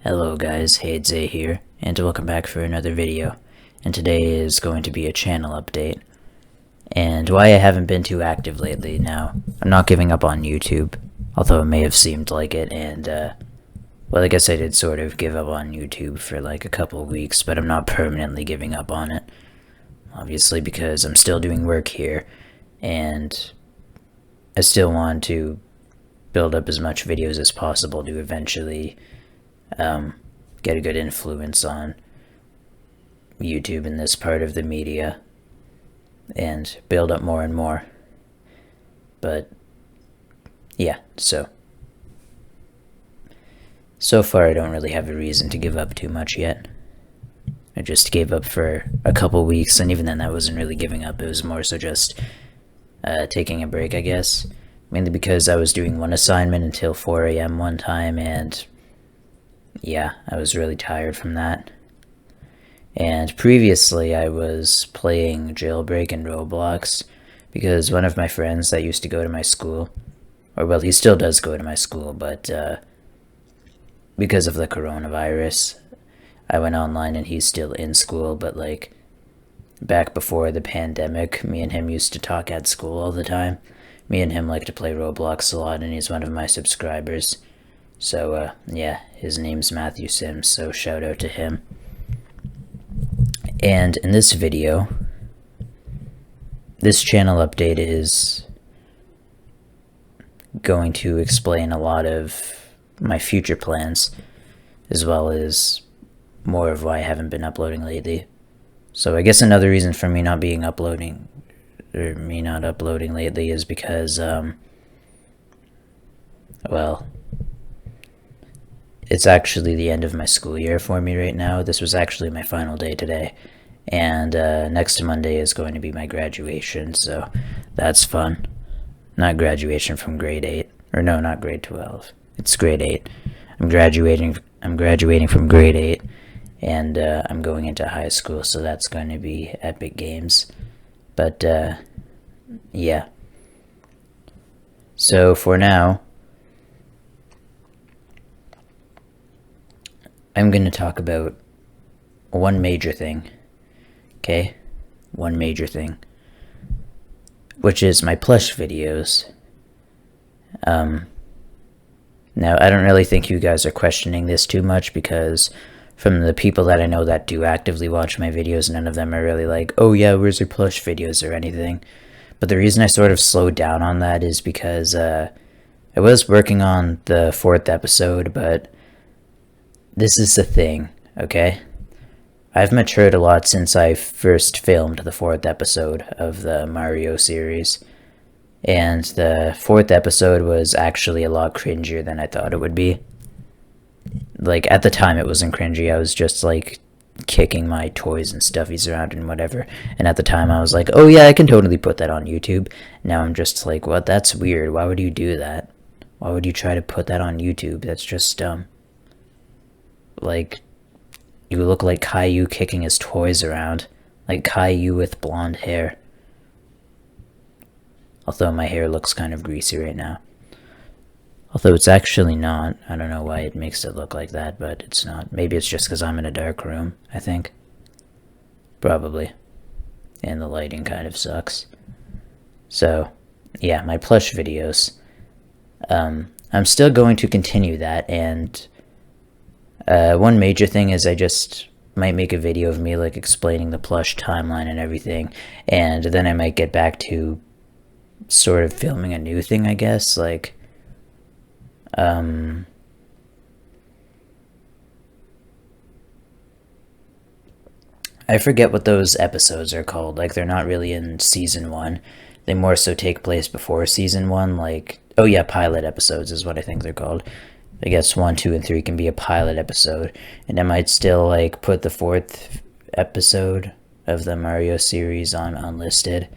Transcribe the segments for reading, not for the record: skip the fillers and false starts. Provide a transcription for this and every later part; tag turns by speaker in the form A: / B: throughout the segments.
A: Hello guys, Zay here, and welcome back for another video. And today is going to be a channel update. And why I haven't been too active lately. Now, I'm not giving up on YouTube, although it may have seemed like it, and well, I guess I did sort of give up on YouTube for like a couple of weeks, but I'm not permanently giving up on it. Obviously, because I'm still doing work here, and I still want to build up as much videos as possible to eventually get a good influence on YouTube in this part of the media and build up more and more. But yeah, so far I don't really have a reason to give up too much yet. I just gave up for a couple weeks, and even then that wasn't really giving up. It was more so just taking a break, I guess. Mainly because I was doing one assignment until 4 a.m. one time, and yeah, I was really tired from that. And previously I was playing Jailbreak and Roblox because one of my friends that used to go to my school, or well, he still does go to my school, but because of the coronavirus, I went online and he's still in school. But like back before the pandemic, me and him used to talk at school all the time. Me and him like to play Roblox a lot, and he's one of my subscribers. So, yeah, his name's Matthew Sims, so shout out to him. And in this video, this channel update is going to explain a lot of my future plans, as well as more of why I haven't been uploading lately. So I guess another reason for me not uploading lately is because, well, it's actually the end of my school year for me right now. This was actually my final day today, and next Monday is going to be my graduation, so that's fun. Not graduation from grade 8, or no, not grade 12. It's grade 8. I'm graduating from grade 8, and I'm going into high school, so that's going to be epic games. But yeah. So for now, I'm going to talk about one major thing, okay? One major thing, which is my plush videos. Now, I don't really think you guys are questioning this too much, because from the people that I know that do actively watch my videos, none of them are really like, oh yeah, where's your plush videos or anything. But the reason I sort of slowed down on that is because I was working on the 4th episode, but this is the thing, okay? I've matured a lot since I first filmed the 4th episode of the Mario series, and the 4th episode was actually a lot cringier than I thought it would be. Like, at the time it wasn't cringy, I was just like kicking my toys and stuffies around and whatever, and at the time I was like, oh yeah, I can totally put that on YouTube. Now I'm just like, what? That's weird. Why would you do that? Why would you try to put that on YouTube? That's just dumb. Like, you look like Caillou kicking his toys around. Like Caillou with blonde hair. Although my hair looks kind of greasy right now. Although it's actually not. I don't know why it makes it look like that, but it's not. Maybe it's just because I'm in a dark room, I think. Probably. And the lighting kind of sucks. So, yeah, my plush videos. I'm still going to continue that, and one major thing is I just might make a video of me like explaining the plush timeline and everything, and then I might get back to sort of filming a new thing, I guess, like I forget what those episodes are called. Like, they're not really in season 1. They more so take place before season 1, like, oh yeah, pilot episodes is what I think they're called. I guess 1, 2, and 3 can be a pilot episode, and I might still like put the 4th episode of the Mario series on unlisted,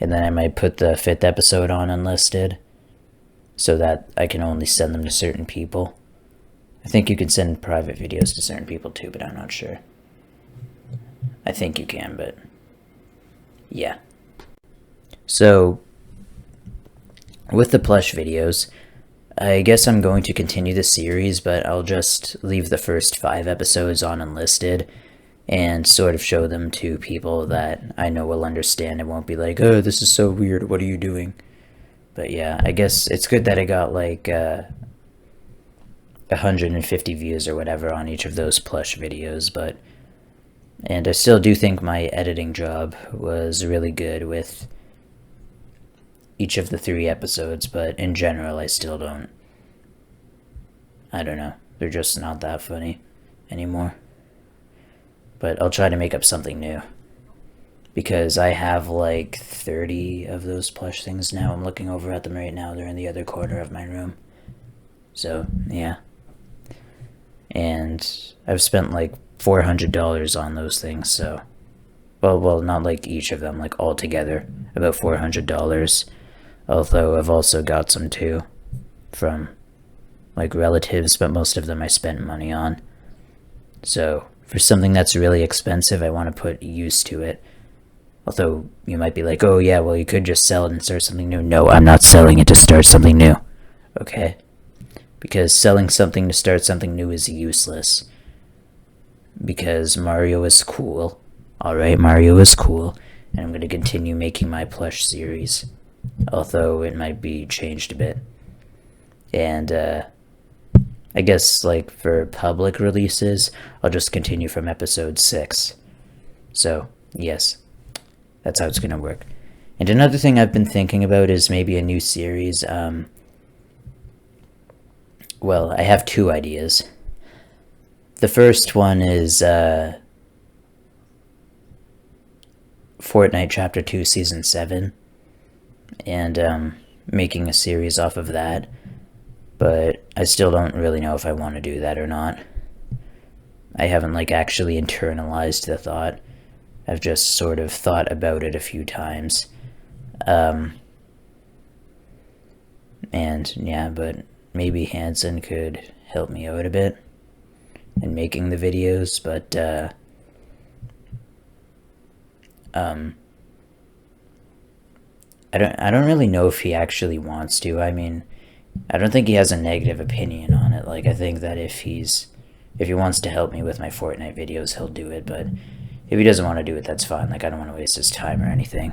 A: and then I might put the 5th episode on unlisted, so that I can only send them to certain people. I think you can send private videos to certain people too, but I'm not sure. I think you can, but yeah. So with the plush videos, I guess I'm going to continue the series, but I'll just leave the first 5 episodes on unlisted and sort of show them to people that I know will understand and won't be like, oh, this is so weird, what are you doing? But yeah, I guess it's good that I got like 150 views or whatever on each of those plush videos, and I still do think my editing job was really good with each of the 3 episodes, but in general I still don't know, they're just not that funny anymore. But I'll try to make up something new, because I have like 30 of those plush things now. I'm looking over at them right now, they're in the other corner of my room. So yeah, and I've spent like $400 on those things, so well not like each of them, like all together about $400, although I've also got some too from like relatives, but most of them I spent money on. So for something that's really expensive, I want to put use to it. Although you might be like, oh yeah, well you could just sell it and start something new. No, I'm not selling it to start something new, okay? Because selling something to start something new is useless. Because Mario is cool. Alright, Mario is cool. And I'm going to continue making my plush series. Although it might be changed a bit. And I guess like for public releases, I'll just continue from episode 6. So, yes. That's how it's going to work. And another thing I've been thinking about is maybe a new series. Well, I have 2 ideas. The first one is Fortnite Chapter 2 Season 7. And making a series off of that. But I still don't really know if I want to do that or not. I haven't like actually internalized the thought. I've just sort of thought about it a few times. And yeah, but maybe Hanson could help me out a bit in making the videos, but I don't really know if he actually wants to. I mean, I don't think he has a negative opinion on it. Like, I think that if he wants to help me with my Fortnite videos, he'll do it, but if he doesn't want to do it, that's fine. Like, I don't want to waste his time or anything.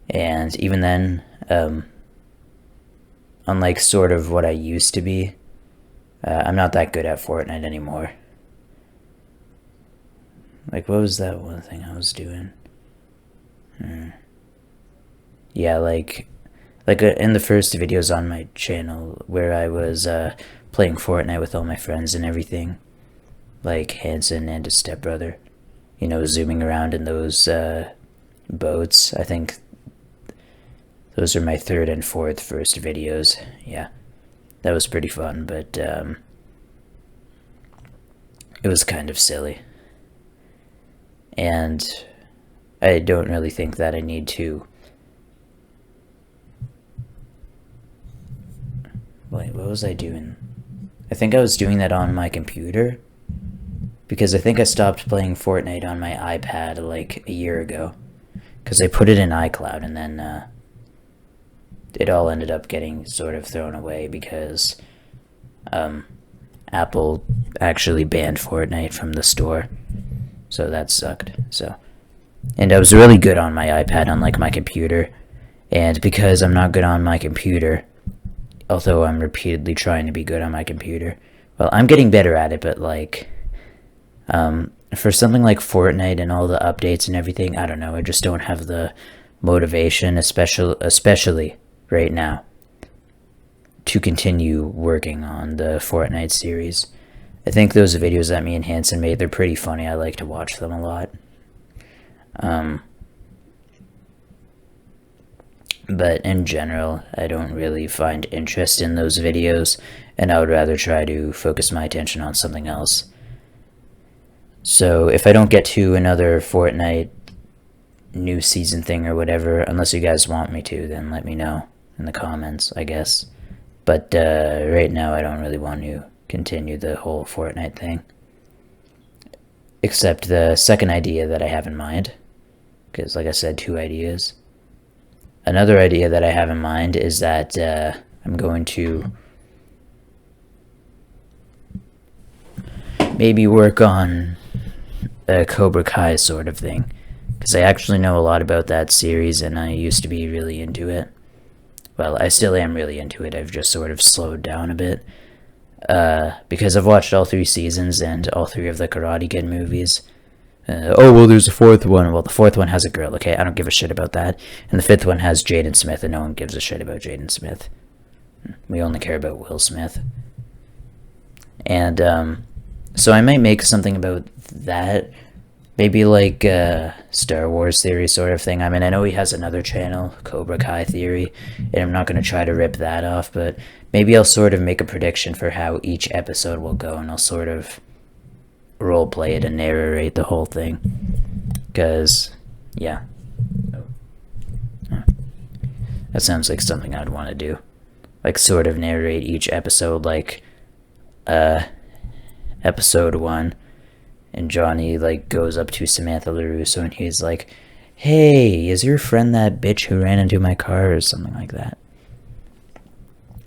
A: And even then, unlike sort of what I used to be, I'm not that good at Fortnite anymore. Like, what was that one thing I was doing? Yeah, like in the first videos on my channel where I was playing Fortnite with all my friends and everything, like Hanson and his stepbrother, you know, zooming around in those boats. I think those are my 3rd and 4th first videos. Yeah, that was pretty fun, but it was kind of silly. And I don't really think that I need to... Wait, what was I doing? I think I was doing that on my computer, because I think I stopped playing Fortnite on my iPad like a year ago, because I put it in iCloud, and then it all ended up getting sort of thrown away because Apple actually banned Fortnite from the store, so that sucked. And I was really good on my iPad, unlike my computer, and because I'm not good on my computer, although I'm repeatedly trying to be good on my computer, well, I'm getting better at it, but like, for something like Fortnite and all the updates and everything, I don't know, I just don't have the motivation, especially right now, to continue working on the Fortnite series. I think those videos that me and Hanson made, they're pretty funny. I like to watch them a lot. But in general, I don't really find interest in those videos, and I would rather try to focus my attention on something else. So if I don't get to another Fortnite new season thing or whatever, unless you guys want me to, then let me know in the comments, I guess. But right now I don't really want to continue the whole Fortnite thing. Except the second idea that I have in mind, because like I said, 2 ideas. Another idea that I have in mind is that I'm going to maybe work on a Cobra Kai sort of thing, because I actually know a lot about that series and I used to be really into it. Well, I still am really into it, I've just sort of slowed down a bit, because I've watched all 3 seasons and all 3 of the Karate Kid movies. Oh, well, there's a 4th one. Well, the 4th one has a girl, okay? I don't give a shit about that. And the 5th one has Jaden Smith, and no one gives a shit about Jaden Smith. We only care about Will Smith. And, so I might make something about that. Maybe like a Star Wars theory sort of thing. I mean, I know he has another channel, Cobra Kai Theory, and I'm not going to try to rip that off, but maybe I'll sort of make a prediction for how each episode will go, and I'll sort of roleplay it and narrate the whole thing. Because, yeah. That sounds like something I'd want to do. Like, sort of narrate each episode, like, episode 1, and Johnny, like, goes up to Samantha LaRusso, and he's like, hey, is your friend that bitch who ran into my car, or something like that.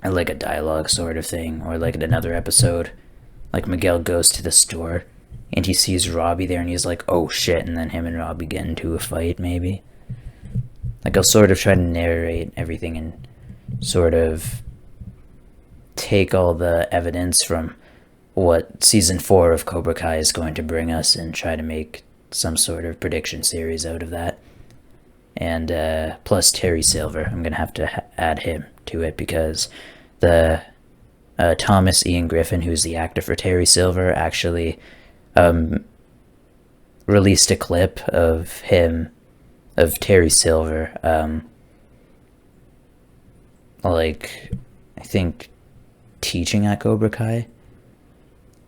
A: Or, like, a dialogue sort of thing, or, like, in another episode, like, Miguel goes to the store, and he sees Robbie there, and he's like, oh shit, and then him and Robbie get into a fight, maybe. Like, I'll sort of try to narrate everything and sort of take all the evidence from what season 4 of Cobra Kai is going to bring us and try to make some sort of prediction series out of that. And plus Terry Silver, I'm gonna have to add him to it, because the Thomas Ian Griffin, who's the actor for Terry Silver, actually released a clip of Terry Silver, like, I think, teaching at Cobra Kai.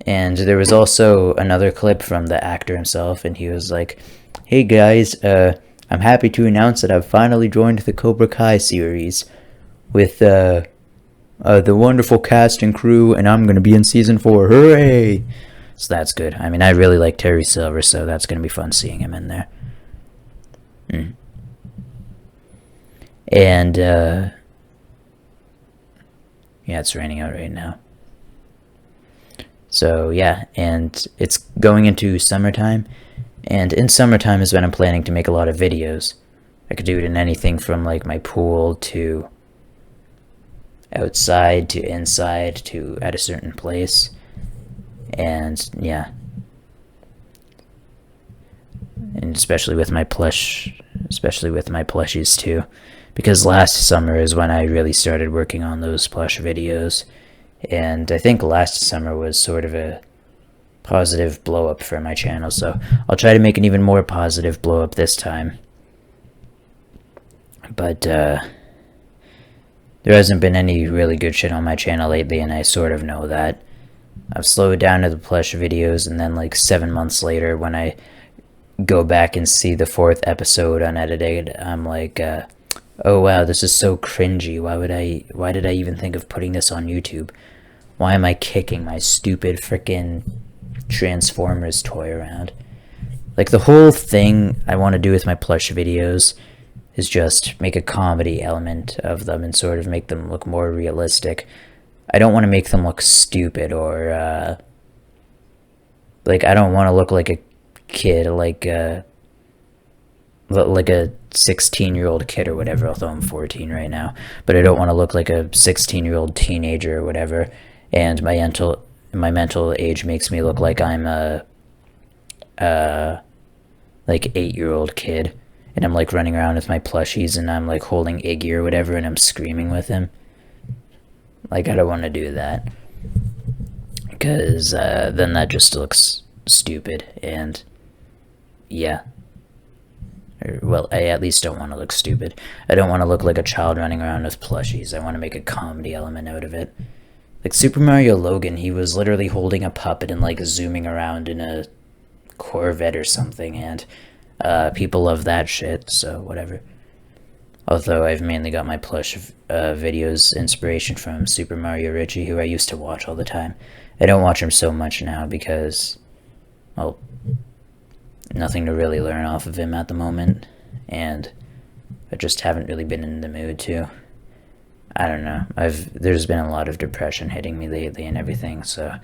A: And there was also another clip from the actor himself, and he was like, hey guys, I'm happy to announce that I've finally joined the Cobra Kai series with the wonderful cast and crew, and I'm going to be in season 4, hooray! So that's good. I mean, I really like Terry Silver, so that's going to be fun seeing him in there. And, yeah, it's raining out right now. So, yeah, and it's going into summertime, and in summertime is when I'm planning to make a lot of videos. I could do it in anything from, like, my pool to outside to inside to at a certain place. And yeah, and especially with my plushies too, because last summer is when I really started working on those plush videos, and I think last summer was sort of a positive blow up for my channel, so I'll try to make an even more positive blow up this time. But there hasn't been any really good shit on my channel lately, and I sort of know that. I've slowed down to the plush videos, and then like 7 months later, when I go back and see the 4th episode unedited, I'm like, oh wow, this is so cringy. Why did I even think of putting this on YouTube? Why am I kicking my stupid frickin' Transformers toy around? Like, the whole thing I want to do with my plush videos is just make a comedy element of them and sort of make them look more realistic. I don't want to make them look stupid or, like, I don't want to look like a kid, like a 16-year-old kid or whatever, although I'm 14 right now, but I don't want to look like a 16-year-old teenager or whatever, and my mental age makes me look like I'm a, like, 8-year-old kid, and I'm, like, running around with my plushies, and I'm, like, holding Iggy or whatever, and I'm screaming with him. Like, I don't want to do that, because then that just looks stupid, and yeah. Well, I at least don't want to look stupid. I don't want to look like a child running around with plushies. I want to make a comedy element out of it. Like Super Mario Logan, he was literally holding a puppet and, like, zooming around in a Corvette or something, and people love that shit, so whatever. Although I've mainly got my plush videos inspiration from Super Mario Richie, who I used to watch all the time. I don't watch him so much now because, well, nothing to really learn off of him at the moment, and I just haven't really been in the mood to. I don't know. There's been a lot of depression hitting me lately and everything, so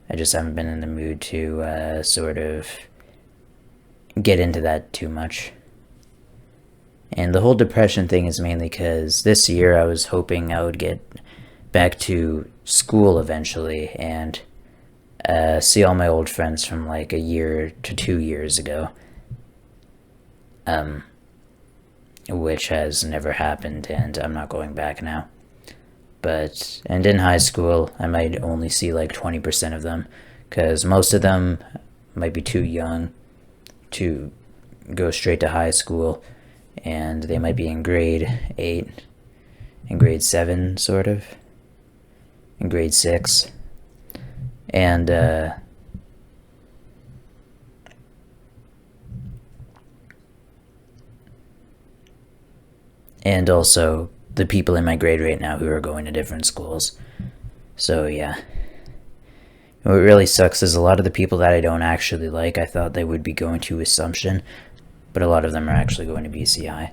A: I just haven't been in the mood to sort of get into that too much. And the whole depression thing is mainly because this year I was hoping I would get back to school eventually and see all my old friends from like a year to 2 years ago. Which has never happened, and I'm not going back now. And in high school, I might only see like 20% of them, because most of them might be too young to go straight to high school, and they might be in grade 8, in grade 7, sort of, in grade 6, and also the people in my grade right now who are going to different schools. So yeah. What really sucks is a lot of the people that I don't actually like, I thought they would be going to Assumption, but a lot of them are actually going to BCI.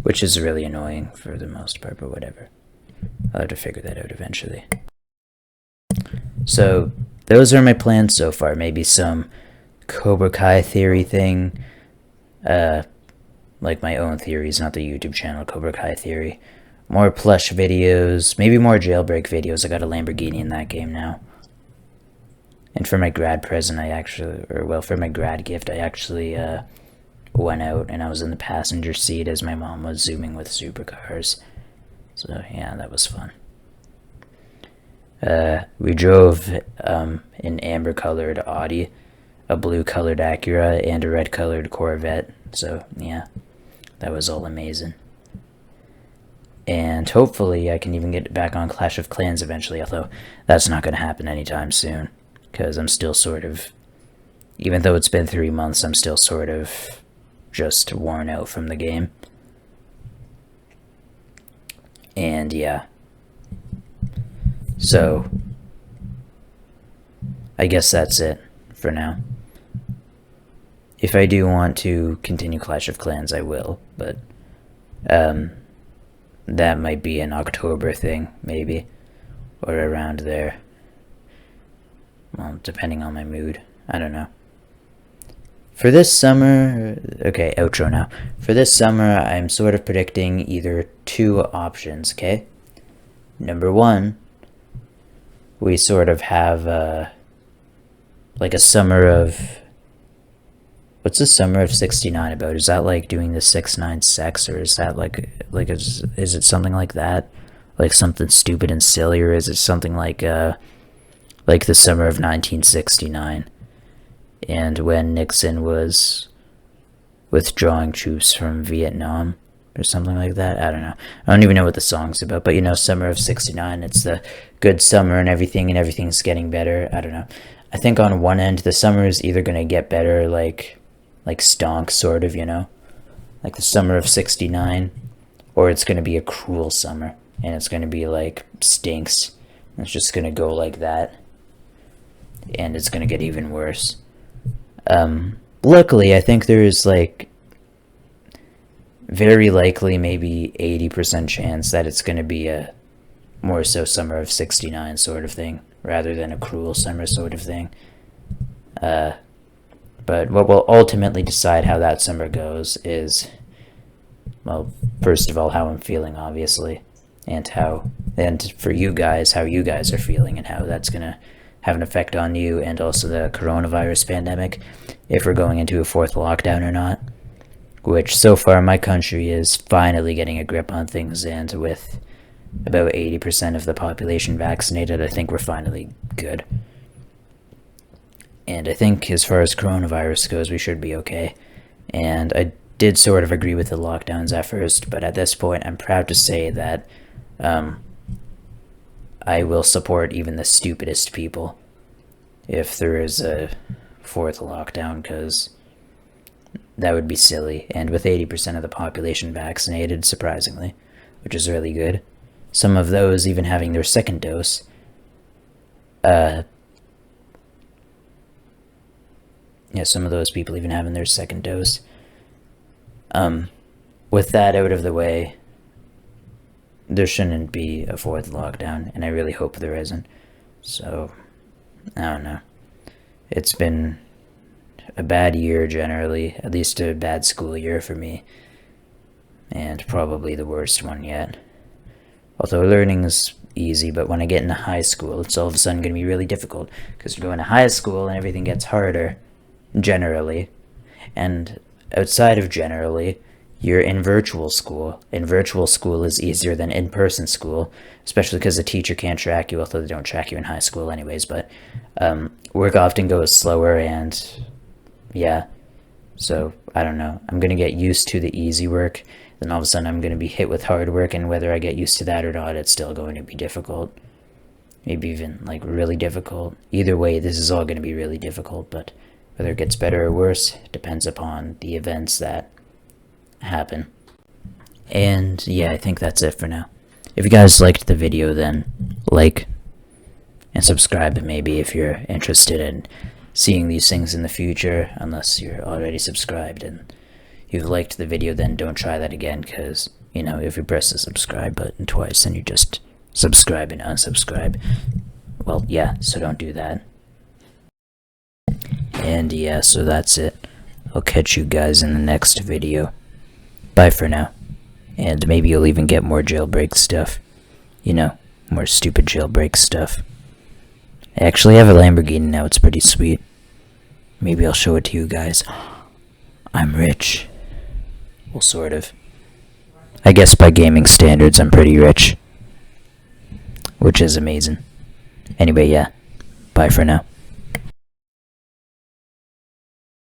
A: Which is really annoying for the most part, but whatever. I'll have to figure that out eventually. So, those are my plans so far. Maybe some Cobra Kai theory thing. Like my own theories, not the YouTube channel Cobra Kai Theory. More plush videos, maybe more jailbreak videos. I got a Lamborghini in that game now. And for my grad present, for my grad gift, I actually went out and I was in the passenger seat as my mom was zooming with supercars. So yeah, that was fun. We drove an amber-colored Audi, a blue-colored Acura, and a red-colored Corvette. So yeah, that was all amazing. And hopefully I can even get back on Clash of Clans eventually, although that's not going to happen anytime soon. Because I'm still sort of, even though it's been 3 months, I'm still sort of just worn out from the game. And yeah. So, I guess that's it for now. If I do want to continue Clash of Clans, I will, but that might be an October thing, maybe, or around there. Well, depending on my mood. I don't know. For this summer, okay, outro now. For this summer, I'm sort of predicting either 2 options, okay? Number 1, we sort of have like a summer of, what's the summer of 69 about? Is that like doing the 6ix9ine sex, or is that like is it something like that? Like something stupid and silly, or is it something like the summer of 1969, and when Nixon was withdrawing troops from Vietnam, or something like that? I don't know. I don't even know what the song's about, but you know, summer of 69, it's the good summer and everything's getting better. I don't know. I think on one end, the summer is either going to get better, like stonk, sort of, you know? Like the summer of 69, or it's going to be a cruel summer, and it's going to be like stinks. It's just going to go like that, and it's going to get even worse. Luckily, I think there's like very likely maybe 80% chance that it's going to be a more so summer of 69 sort of thing, rather than a cruel summer sort of thing. But what will ultimately decide how that summer goes is, well, first of all, how I'm feeling, obviously, and for you guys, how you guys are feeling, and how that's going to have an effect on you, and also the coronavirus pandemic, if we're going into a 4th lockdown or not, which so far my country is finally getting a grip on things, and with about 80% of the population vaccinated, I think we're finally good. And I think as far as coronavirus goes, we should be okay. And I did sort of agree with the lockdowns at first, but at this point, I'm proud to say that I will support even the stupidest people if there is a 4th lockdown, because that would be silly. And with 80% of the population vaccinated, surprisingly, which is really good, some of those even having their 2nd dose, some of those people even having their 2nd dose. With that out of the way, there shouldn't be a fourth lockdown, and I really hope there isn't. So, I don't know. It's been a bad year generally, at least a bad school year for me, and probably the worst one yet. Although learning's easy, but when I get into high school, it's all of a sudden going to be really difficult, because you go into high school and everything gets harder, generally, and outside of generally, you're in virtual school, and virtual school is easier than in-person school, especially because the teacher can't track you, although they don't track you in high school anyways, but work often goes slower, and yeah, so I don't know. I'm going to get used to the easy work, then all of a sudden I'm going to be hit with hard work, and whether I get used to that or not, it's still going to be difficult. Maybe even, like, really difficult. Either way, this is all going to be really difficult, but whether it gets better or worse depends upon the events that happen. And yeah, I think that's it for now. If you guys liked the video, then like and subscribe maybe if you're interested in seeing these things in the future, unless you're already subscribed and you've liked the video, then don't try that again, because, you know, if you press the subscribe button twice, then you just subscribe and unsubscribe. Well, yeah, so don't do that. And yeah, so that's it. I'll catch you guys in the next video. Bye for now. And maybe you'll even get more jailbreak stuff. You know, more stupid jailbreak stuff. I actually have a Lamborghini now, it's pretty sweet. Maybe I'll show it to you guys. I'm rich. Well, sort of. I guess by gaming standards, I'm pretty rich. Which is amazing. Anyway, yeah. Bye for now.